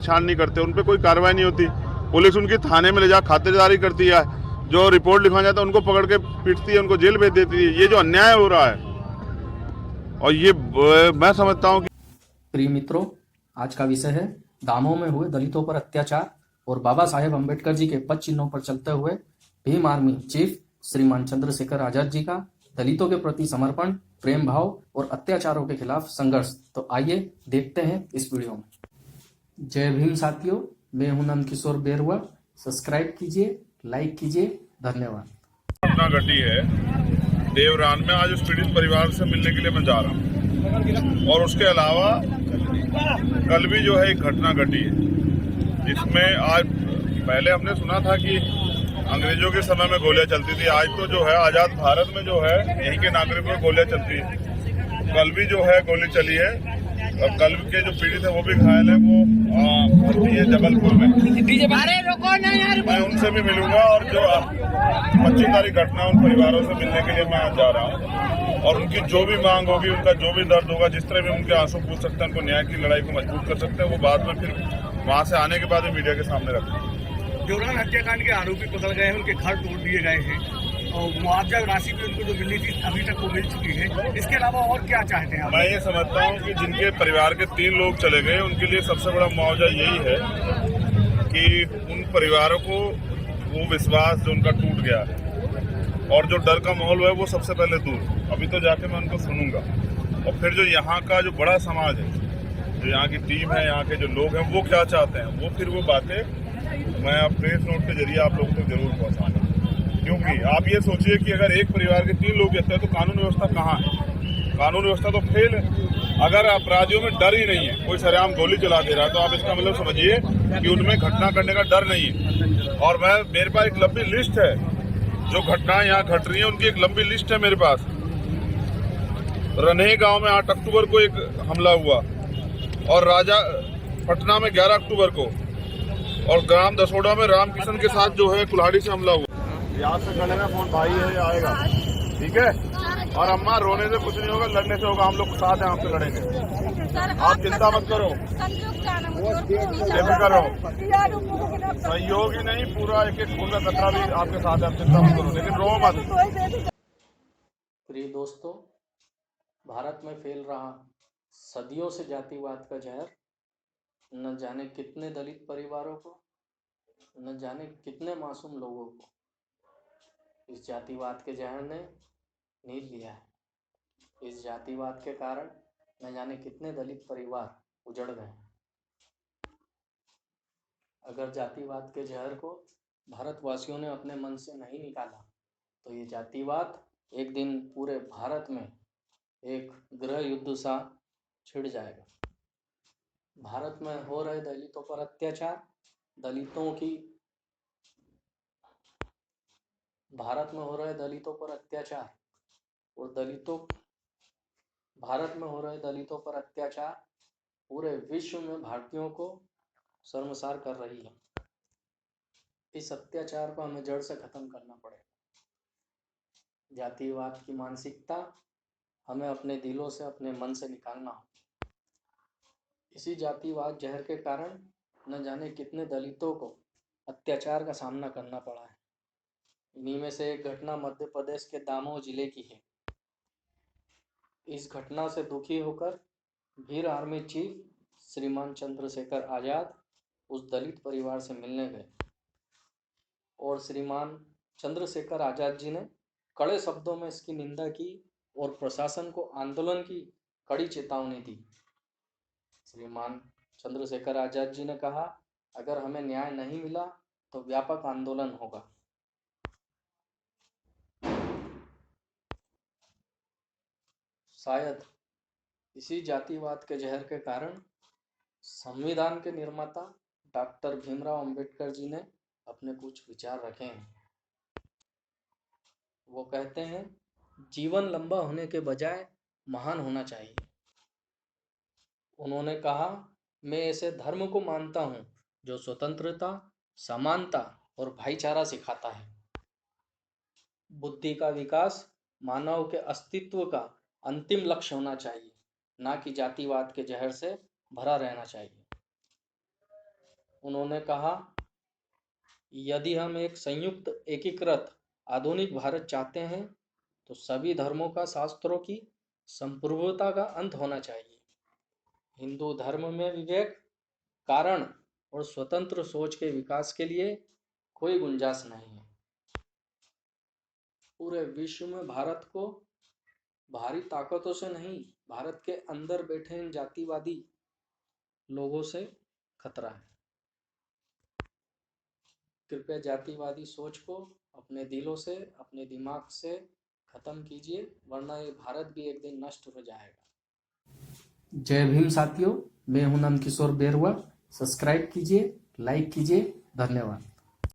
छान नहीं करते, उन पर कोई कार्रवाई नहीं होती। पुलिस उनकी थाने में ले जा खातिरदारी करती है, जो रिपोर्ट लिखवाया जाता है उनको पकड़ के पीटती है, उनको जेल भेज देती है। ये जो अन्याय हो रहा है, और ये मैं समझता हूँ कि प्रिय मित्रों, आज का विषय है दामोह में हुए दलितों पर अत्याचार और बाबा साहेब अम्बेडकर जी के पद चिन्हों पर चलते हुए भीम आर्मी चीफ श्रीमान चंद्रशेखर आजाद जी का दलितों के प्रति समर्पण, प्रेम भाव और अत्याचारों के खिलाफ संघर्ष। तो आइए देखते हैं इस वीडियो में। जय भीम साथियों, मैं हूं नंद किशोर बेरवा। सब्सक्राइब कीजिए, लाइक कीजिए, धन्यवाद। घटना घटी है देवरान में, आज उस पीड़ित परिवार से मिलने के लिए मैं जा रहा हूँ। और उसके अलावा कल भी जो है एक घटना घटी है, जिसमें आज पहले हमने सुना था कि अंग्रेजों के समय में गोलियां चलती थी, आज तो जो है आजाद भारत में जो है यहीं के नागरिकों में गोलियां चलती है। कल भी जो है गोली चली है, और कल के जो पीड़ित है वो भी घायल है, वो भर्ती है जबलपुर में। मैं उनसे भी मिलूंगा, और जो 25 तारीख घटना उन परिवारों से मिलने के लिए मैं आज जा रहा हूँ। और उनकी जो भी मांग होगी, उनका जो भी दर्द होगा, जिस तरह भी उनके आंसू पूछ सकते हैं, उनको न्याय की लड़ाई को मजबूत कर सकते हैं, वो बाद में फिर वहाँ से आने के बाद मीडिया के सामने रखें। देवरान हत्याकांड के आरोपी पकड़ गए हैं, उनके घर तोड़ दिए गए हैं और मुआवजा राशि भी उनको जो मिलनी थी अभी तक वो मिल चुकी है। इसके अलावा और क्या चाहते हैं आप? मैं ये समझता हूँ कि जिनके परिवार के 3 लोग चले गए, उनके लिए सबसे बड़ा मुआवजा यही है कि उन परिवारों को वो विश्वास जो उनका टूट गया है, और जो डर का माहौल है वो सबसे पहले दूर। अभी तो जाके मैं उनको सुनूंगा, और फिर जो यहाँ का जो बड़ा समाज है, जो यहाँ की टीम है, यहाँ के जो लोग हैं, वो क्या चाहते हैं, वो फिर वो बातें मैं प्रेस नोट के जरिए आप लोगों तक जरूर पहुँचाऊंगा। क्योंकि आप ये सोचिए कि अगर एक परिवार के 3 लोग जाते हैं तो कानून व्यवस्था कहाँ है? कानून व्यवस्था तो फेल है। अगर अपराधियों में डर ही नहीं है, कोई सरेआम गोली चला दे रहा है, तो आप इसका मतलब समझिए कि उनमें घटना करने का डर नहीं है। और मेरे पास एक लंबी लिस्ट है, जो घटनाएं यहाँ घट रही है उनकी एक लंबी लिस्ट है मेरे पास। रन्हे गांव में 8 अक्टूबर को एक हमला हुआ, और राजा पटना में 11 अक्टूबर को, और ग्राम दसोड़ा में रामकिशन के साथ जो है कुल्हाड़ी से हमला हुआ। याद से खड़े में फोन भाई है, आएगा, ठीक है? और अम्मा, रोने से कुछ नहीं होगा, लड़ने से होगा। हम लोग साथ हैं, आपसे लड़ेंगे, आप चिंता मत करो, बेफिक्र रहो। सहयोग ही नहीं, पूरा एक एक खून का कतरा भी आपके साथ है, आप चिंता मत करो, लेकिन रो मत। प्रिय दोस्तों, भारत में फैल रहा सदियों से जातिवाद का जहर न जाने कितने दलित परिवारों को, न जाने कितने मासूम लोगों को इस जातिवाद के जहर ने नील लिया है। इस जातिवाद के कारण न जाने कितने दलित परिवार उजड़ गए हैं। अगर जातिवाद के जहर को भारतवासियों ने अपने मन से नहीं निकाला, तो ये जातिवाद एक दिन पूरे भारत में एक गृह युद्ध सा छिड़ जाएगा। भारत में हो रहे दलितों पर अत्याचार, भारत में हो रहे दलितों पर अत्याचार और भारत में हो रहे दलितों पर अत्याचार पूरे विश्व में भारतीयों को शर्मसार कर रही है। इस अत्याचार को हमें जड़ से खत्म करना पड़ेगा। जातिवाद की मानसिकता हमें अपने दिलों से, अपने मन से निकालना हो। इसी जातिवाद जहर के कारण न जाने कितने दलितों को अत्याचार का सामना करना पड़ा है। इन्हीं में से एक घटना मध्य प्रदेश के दामोह जिले की है। इस घटना से दुखी होकर भीम आर्मी चीफ श्रीमान चंद्रशेखर आजाद उस दलित परिवार से मिलने गए, और श्रीमान चंद्रशेखर आजाद जी ने कड़े शब्दों में इसकी निंदा की और प्रशासन को आंदोलन की कड़ी चेतावनी दी। श्रीमान चंद्रशेखर आजाद जी ने कहा, अगर हमें न्याय नहीं मिला तो व्यापक आंदोलन होगा। शायद इसी जातिवाद के जहर के कारण संविधान के निर्माता डॉक्टर भीमराव अंबेडकर जी ने अपने कुछ विचार रखे हैं। वो कहते हैं, जीवन लंबा होने के बजाय महान होना चाहिए। उन्होंने कहा, मैं ऐसे धर्म को मानता हूँ जो स्वतंत्रता, समानता और भाईचारा सिखाता है। बुद्धि का विकास मानव के अस्तित्व का अंतिम लक्ष्य होना चाहिए, ना कि जातिवाद के जहर से भरा रहना चाहिए। उन्होंने कहा, यदि हम एक संयुक्त, एकीकृत, आधुनिक भारत चाहते हैं तो सभी धर्मों का शास्त्रों की संप्रभुता का अंत होना चाहिए। हिंदू धर्म में विवेक, कारण और स्वतंत्र सोच के विकास के लिए कोई गुंजाइश नहीं है। पूरे विश्व में भारत को बाहरी ताकतों से नहीं, भारत के अंदर बैठे इन जातिवादी लोगों से खतरा है। कृपया जातिवादी सोच को अपने दिलों से, अपने दिमाग से खत्म कीजिए, वरना ये भारत भी एक दिन नष्ट हो जाएगा। जय भीम साथियों, मैं हूं नंदकिशोर बेरुआ। सब्सक्राइब कीजिए, लाइक कीजिए। धन्यवाद।